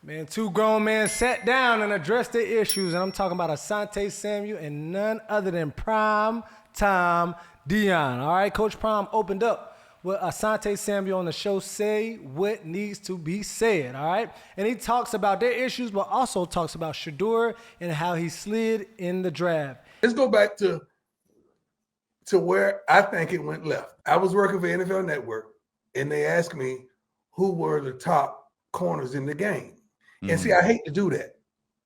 Man, two grown men sat down and addressed their issues, and I'm talking about Asante Samuel and none other than Prime Time Deion. All right, Coach Prime opened up with Asante Samuel on the show, Say What Needs to Be Said, all right? And he talks about their issues, but also talks about Shadur and how he slid in the draft. Let's go back to where I think it went left. I was working for NFL Network, and they asked me who were the top corners in the game. And see, I hate to do that.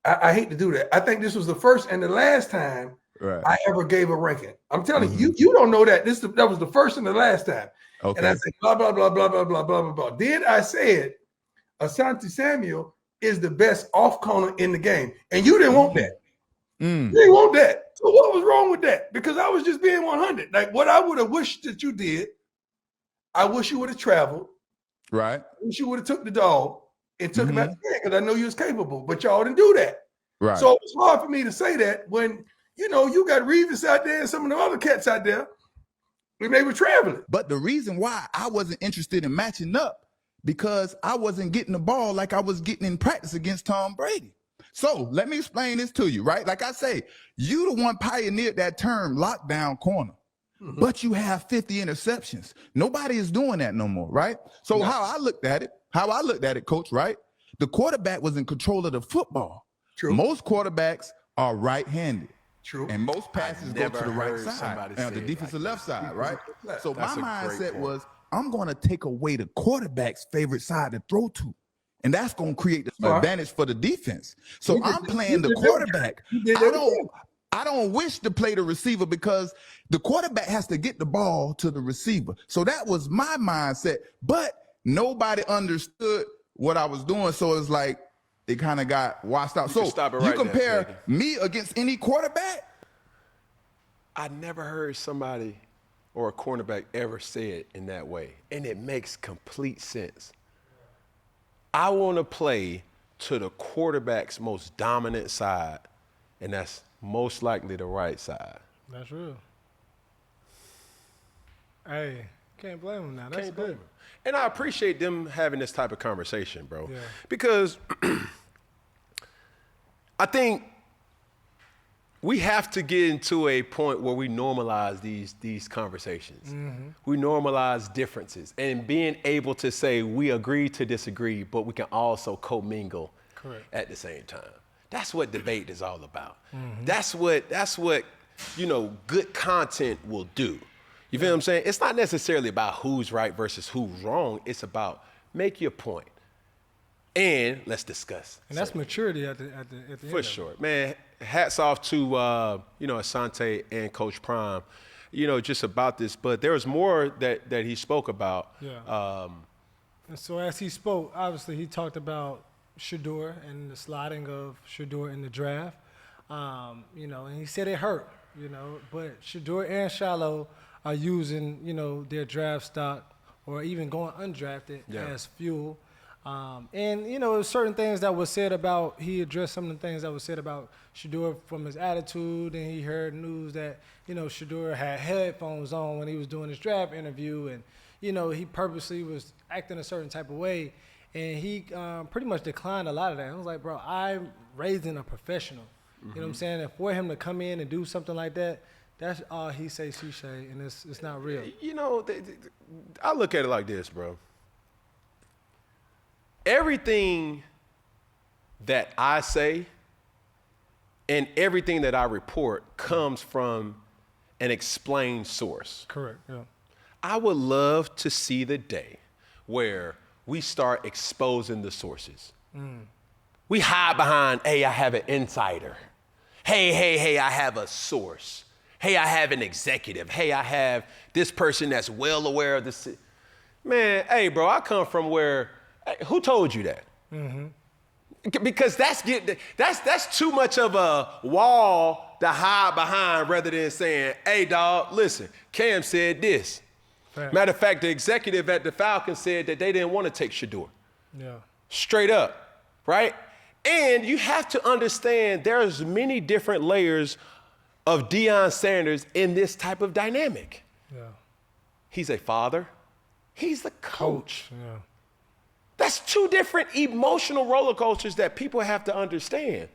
I hate to do that. I think this was the first and the last time I ever gave a ranking. I'm telling you, you don't know that. That was the first and the last time. Okay. And I said, blah, blah, blah, blah, blah, blah, blah, blah, blah. Then I said, Asante Samuel is the best off corner in the game. And you didn't want that. You didn't want that. So what was wrong with that? Because I was just being 100. Like what I would have wished that you did, I wish you would have traveled. Right. I wish you would have took the dog and took him out the game because I know you was capable, but y'all didn't do that. Right. So it was hard for me to say that when, you know, you got Reeves out there and some of the other cats out there, and they were traveling. But the reason why I wasn't interested in matching up because I wasn't getting the ball like I was getting in practice against Tom Brady. So let me explain this to you, right? Like I say, you the one pioneered that term lockdown corner, but you have 50 interceptions. Nobody is doing that no more, right? So how I looked at it, Coach, right? The quarterback was in control of the football. True. Most quarterbacks are right-handed. True. And most passes go to the right side, and the defensive left side, right? So my mindset was, I'm going to take away the quarterback's favorite side to throw to. And that's going to create the advantage for the defense. So I'm playing the quarterback. I don't wish to play the receiver because the quarterback has to get the ball to the receiver. So that was my mindset. But nobody understood what I was doing. So it's like it kind of got washed out. So you compare me against any quarterback? I never heard somebody or a cornerback ever say it in that way. And it makes complete sense. I want to play to the quarterback's most dominant side, and that's most likely the right side. That's real. Hey, can't blame him now. That's good. And I appreciate them having this type of conversation, bro. Yeah. Because I think we have to get into a point where we normalize these conversations. We normalize differences and being able to say we agree to disagree, but we can also commingle at the same time. That's what debate is all about. That's what good content will do. You feel what I'm saying? It's not necessarily about who's right versus who's wrong. It's about make your point and let's discuss. And that's maturity at the end. For sure, man. Hats off to Asante and Coach Prime, just about this. But there was more that he spoke about. Yeah. And so as he spoke, obviously he talked about Shadur and the sliding of Shadur in the draft. And he said it hurt. But Shadur and Shiloh are using their draft stock or even going undrafted as fuel. And certain things that were said about, he addressed some of the things that were said about Shadur from his attitude, and he heard news that, Shadur had headphones on when he was doing his draft interview, and, he purposely was acting a certain type of way, and he pretty much declined a lot of that. I was like, bro, I'm raising a professional. You know what I'm saying? And for him to come in and do something like that, that's all he say, she say, and it's not real. I look at it like this, bro. Everything that I say and everything that I report comes from an explained source. Correct, yeah. I would love to see the day where we start exposing the sources. We hide behind, hey, I have an insider. Hey, I have a source. Hey, I have an executive. Hey, I have this person that's well aware of this. Man, hey, bro, I come from where. Who told you that? Because that's too much of a wall to hide behind rather than saying, hey, dog, listen, Cam said this. Fact. Matter of fact, the executive at the Falcons said that they didn't want to take Shadur. Yeah. Straight up, right? And you have to understand there's many different layers of Deion Sanders in this type of dynamic. Yeah. He's a father. He's the coach. Yeah. That's two different emotional roller coasters that people have to understand.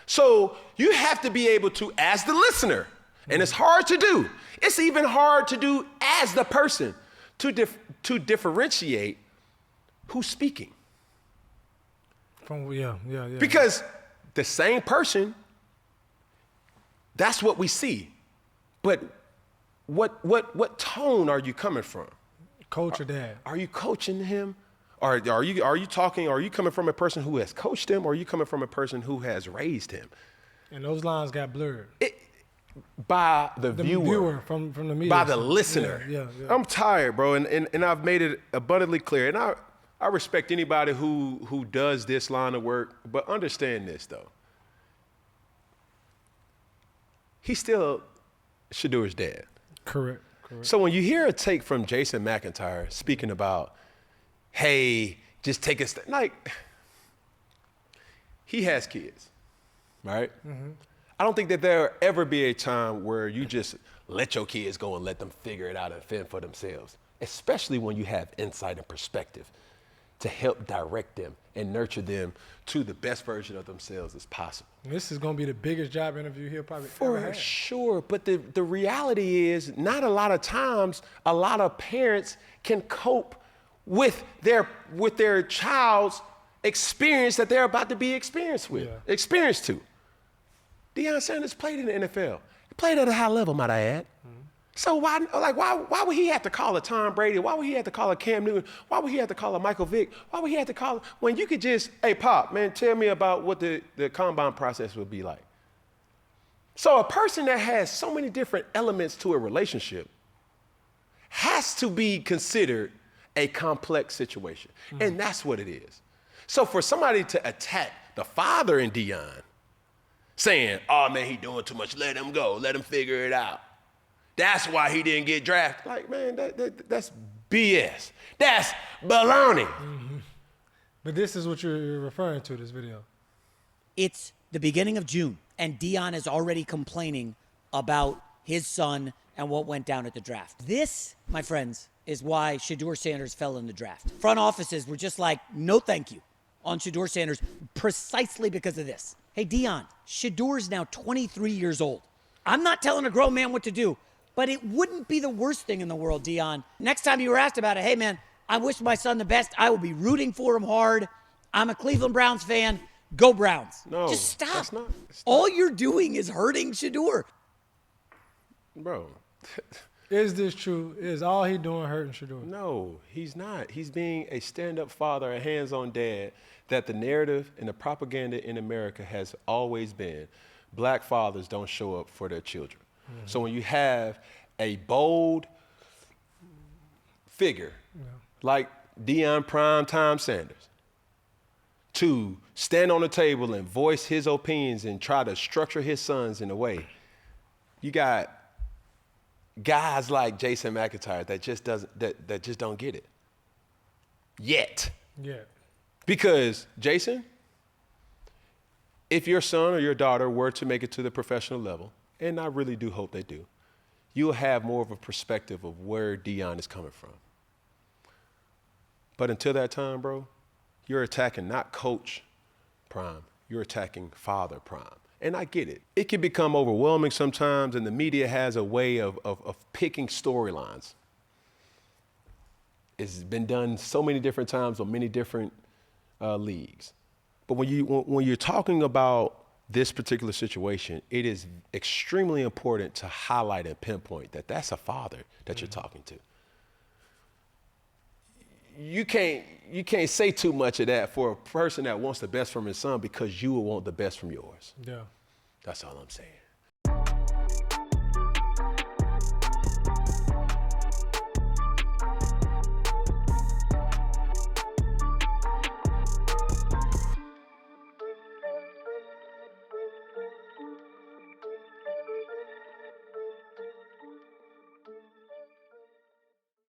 So you have to be able to, as the listener, and it's hard to do. It's even hard to do as the person to differentiate who's speaking. Yeah. Because the same person, that's what we see. But what tone are you coming from? Coach or dad? Are you coaching him? Are you coming from a person who has coached him, or are you coming from a person who has raised him? And those lines got blurred. By the viewer from the media. By the listener. Yeah. I'm tired, bro, and I've made it abundantly clear. And I respect anybody who does this line of work, but understand this though. He's still Shedur's dad. Correct. So when you hear a take from Jason McIntyre speaking about, hey, just take a step, like, he has kids, right? Mm-hmm. I don't think that there'll ever be a time where you just let your kids go and let them figure it out and fend for themselves, especially when you have insight and perspective to help direct them and nurture them to the best version of themselves as possible. This is going to be the biggest job interview he'll probably ever have. For sure, but the reality is not a lot of times a lot of parents can cope with their child's experience that they're about to be experienced to. Deion Sanders played in the NFL. He played at a high level, might I add. Mm-hmm. So why would he have to call a Tom Brady? Why would he have to call a Cam Newton? Why would he have to call a Michael Vick? Why would he have to call when you could just, hey, Pop, man, tell me about what the combine process would be like. So a person that has so many different elements to a relationship has to be considered a complex situation. Mm-hmm. And that's what it is. So for somebody to attack the father in Deion, saying, oh man, he doing too much, let him go, let him figure it out. That's why he didn't get drafted. Like, man, that's BS. That's baloney. Mm-hmm. But this is what you're referring to, this video. It's the beginning of June, and Deion is already complaining about his son and what went down at the draft. This, my friends, is why Shedeur Sanders fell in the draft. Front offices were just like, no thank you on Shedeur Sanders precisely because of this. Hey, Deion, Shedeur's now 23 years old. I'm not telling a grown man what to do, but it wouldn't be the worst thing in the world, Deion. Next time you were asked about it, hey, man, I wish my son the best. I will be rooting for him hard. I'm a Cleveland Browns fan. Go Browns. No, just stop. That's not. All you're doing is hurting Shedeur. Bro. Is this true? Is all he doing hurting Shadur? No, he's not. He's being a stand-up father, a hands-on dad that the narrative and the propaganda in America has always been. Black fathers don't show up for their children. Mm-hmm. So when you have a bold figure like Deion Primetime Sanders to stand on the table and voice his opinions and try to structure his sons in a way, you got guys like Jason McIntyre that just don't get it yet. Yeah. Because Jason, if your son or your daughter were to make it to the professional level, and I really do hope they do, you'll have more of a perspective of where Deion is coming from. But until that time, bro, you're attacking not Coach Prime, you're attacking Father Prime. And I get it. It can become overwhelming sometimes, and the media has a way of picking storylines. It's been done so many different times on many different leagues. But when you're talking about this particular situation, it is extremely important to highlight and pinpoint that that's a father that you're talking to. You can't say too much of that for a person that wants the best from his son because you will want the best from yours. Yeah. That's all I'm saying.